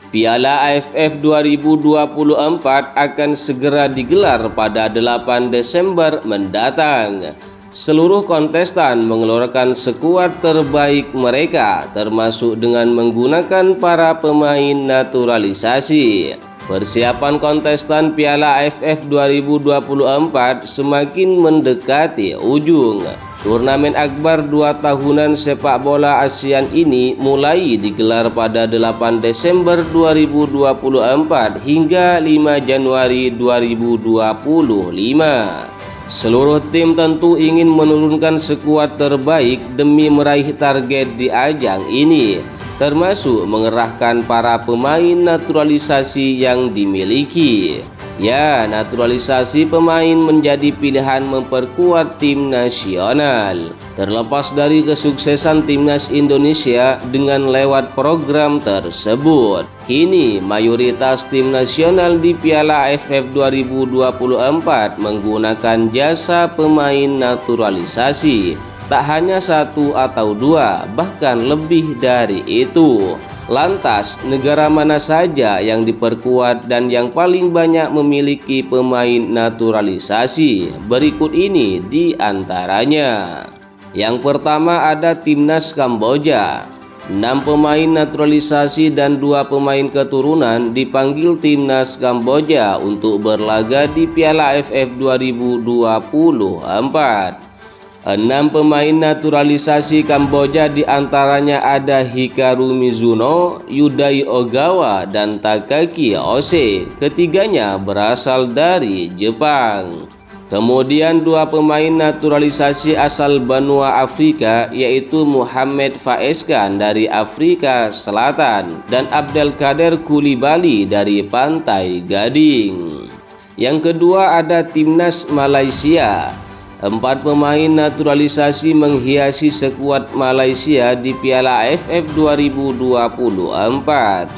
Piala AFF 2024 akan segera digelar pada 8 Desember mendatang. Seluruh kontestan mengeluarkan skuad terbaik mereka, termasuk dengan menggunakan para pemain naturalisasi. Persiapan kontestan Piala AFF 2024 semakin mendekati ujung. Turnamen akbar 2 tahunan sepak bola ASEAN ini mulai digelar pada 8 Desember 2024 hingga 5 Januari 2025. Seluruh tim tentu ingin menurunkan skuad terbaik demi meraih target di ajang ini, termasuk mengerahkan para pemain naturalisasi yang dimiliki. Ya, naturalisasi pemain menjadi pilihan memperkuat tim nasional. Terlepas dari kesuksesan timnas Indonesia dengan lewat program tersebut, kini mayoritas tim nasional di Piala AFF 2024 menggunakan jasa pemain naturalisasi. Tak hanya 1 atau 2, bahkan lebih dari itu. Lantas, negara mana saja yang diperkuat dan yang paling banyak memiliki pemain naturalisasi? Berikut ini di antaranya. Yang pertama ada Timnas Kamboja. 6 pemain naturalisasi dan 2 pemain keturunan dipanggil Timnas Kamboja untuk berlaga di Piala AFF 2024. 6 pemain naturalisasi Kamboja diantaranya ada Hikaru Mizuno, Yudai Ogawa, dan Takaki Ose. Ketiganya berasal dari Jepang. Kemudian 2 pemain naturalisasi asal benua Afrika, yaitu Muhammad Faeskan dari Afrika Selatan dan Abdelkader Koulibaly dari Pantai Gading. Yang kedua ada Timnas Malaysia. 4 pemain naturalisasi menghiasi skuad Malaysia di Piala AFF 2024.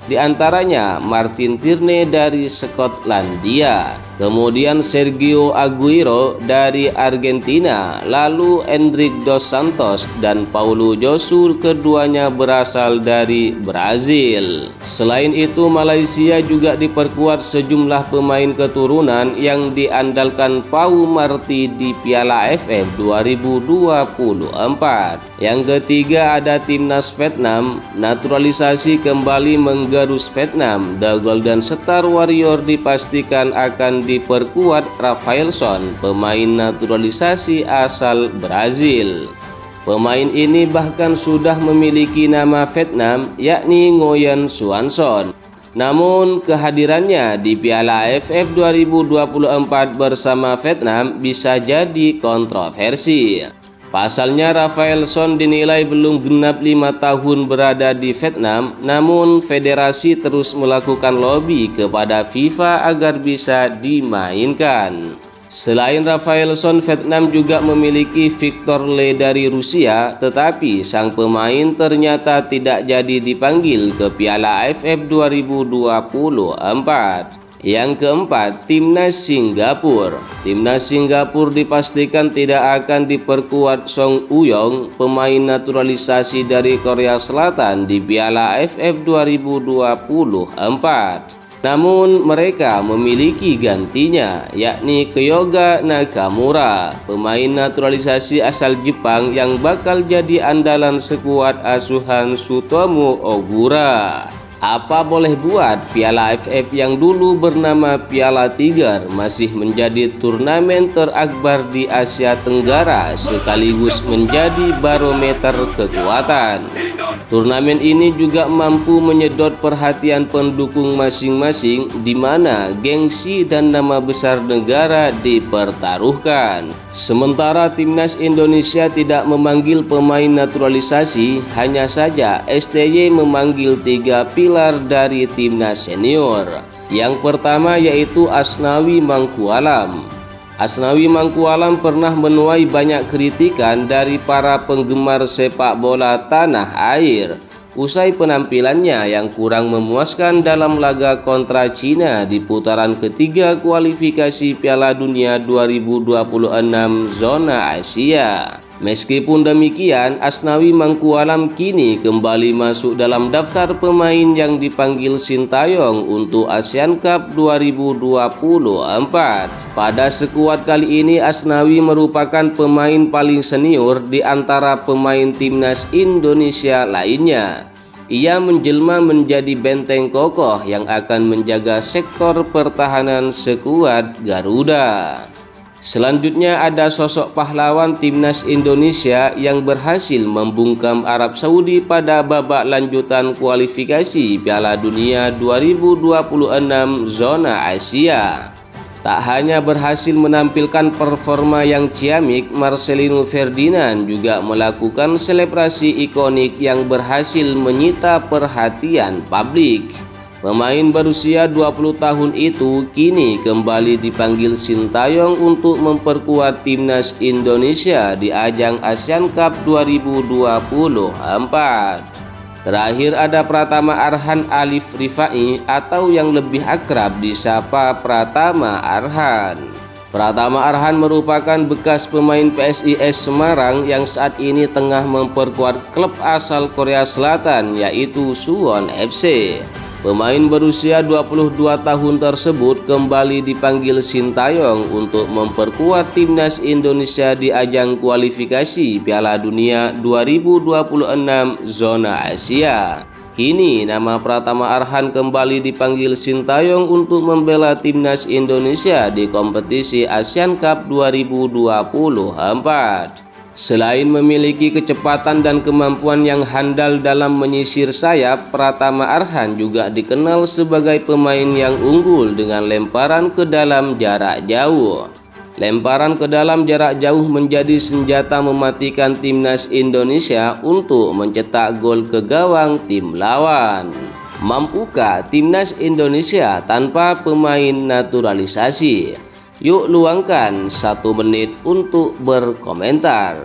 Di antaranya Martin Tierney dari Skotlandia, kemudian Sergio Aguero dari Argentina, lalu Endrick Dos Santos dan Paulo Josu, keduanya berasal dari Brazil. Selain itu, Malaysia juga diperkuat sejumlah pemain keturunan yang diandalkan Pau Marti di Piala AFF 2024. Yang ketiga ada Timnas Vietnam. Naturalisasi kembali menggerus Vietnam. The Golden Star Warrior dipastikan akan diperkuat Rafaelson, pemain naturalisasi asal Brazil. Pemain ini bahkan sudah memiliki nama Vietnam, yakni Nguyen Xuanson. Namun kehadirannya di Piala AFF 2024 bersama Vietnam bisa jadi kontroversi. Pasalnya Rafaelson dinilai belum genap 5 tahun berada di Vietnam, namun federasi terus melakukan lobby kepada FIFA agar bisa dimainkan. Selain Rafaelson, Vietnam juga memiliki Victor Le dari Rusia, tetapi sang pemain ternyata tidak jadi dipanggil ke Piala AFF 2024. Yang keempat, Timnas Singapura. Timnas Singapura dipastikan tidak akan diperkuat Song Uyong, pemain naturalisasi dari Korea Selatan di Piala AFF 2024. Namun mereka memiliki gantinya, yakni Kyoga Nakamura, pemain naturalisasi asal Jepang yang bakal jadi andalan skuad asuhan Sutomo Ogura. Apa boleh buat, Piala AFF yang dulu bernama Piala Tiger masih menjadi turnamen terakbar di Asia Tenggara sekaligus menjadi barometer kekuatan. Turnamen ini juga mampu menyedot perhatian pendukung masing-masing, di mana gengsi dan nama besar negara dipertaruhkan. Sementara Timnas Indonesia tidak memanggil pemain naturalisasi, hanya saja STY memanggil 3 pilar dari timnas senior. Yang pertama yaitu Asnawi Mangkualam. Asnawi Mangkualam pernah menuai banyak kritikan dari para penggemar sepak bola tanah air usai penampilannya yang kurang memuaskan dalam laga kontra Cina di putaran ketiga kualifikasi Piala Dunia 2026 zona Asia. Meskipun demikian, Asnawi Mangkualam kini kembali masuk dalam daftar pemain yang dipanggil Sintayong untuk Asian Cup 2024. Pada skuad kali ini, Asnawi merupakan pemain paling senior di antara pemain timnas Indonesia lainnya. Ia menjelma menjadi benteng kokoh yang akan menjaga sektor pertahanan skuad Garuda. Selanjutnya ada sosok pahlawan timnas Indonesia yang berhasil membungkam Arab Saudi pada babak lanjutan kualifikasi Piala Dunia 2026 zona Asia. Tak hanya berhasil menampilkan performa yang ciamik, Marcelino Ferdinand juga melakukan selebrasi ikonik yang berhasil menyita perhatian publik. Pemain berusia 20 tahun itu kini kembali dipanggil Sintayong untuk memperkuat timnas Indonesia di ajang Asian Cup 2024. Terakhir ada Pratama Arhan Alif Rifai atau yang lebih akrab disapa Pratama Arhan. Pratama Arhan merupakan bekas pemain PSIS Semarang yang saat ini tengah memperkuat klub asal Korea Selatan yaitu Suwon FC. Pemain berusia 22 tahun tersebut kembali dipanggil Sintayong untuk memperkuat timnas Indonesia di ajang kualifikasi Piala Dunia 2026 zona Asia. Kini nama Pratama Arhan kembali dipanggil Sintayong untuk membela timnas Indonesia di kompetisi Asian Cup 2024. Selain memiliki kecepatan dan kemampuan yang handal dalam menyisir sayap, Pratama Arhan juga dikenal sebagai pemain yang unggul dengan lemparan ke dalam jarak jauh. Lemparan ke dalam jarak jauh menjadi senjata mematikan timnas Indonesia untuk mencetak gol ke gawang tim lawan. Mampukah timnas Indonesia tanpa pemain naturalisasi? Yuk luangkan 1 menit untuk berkomentar.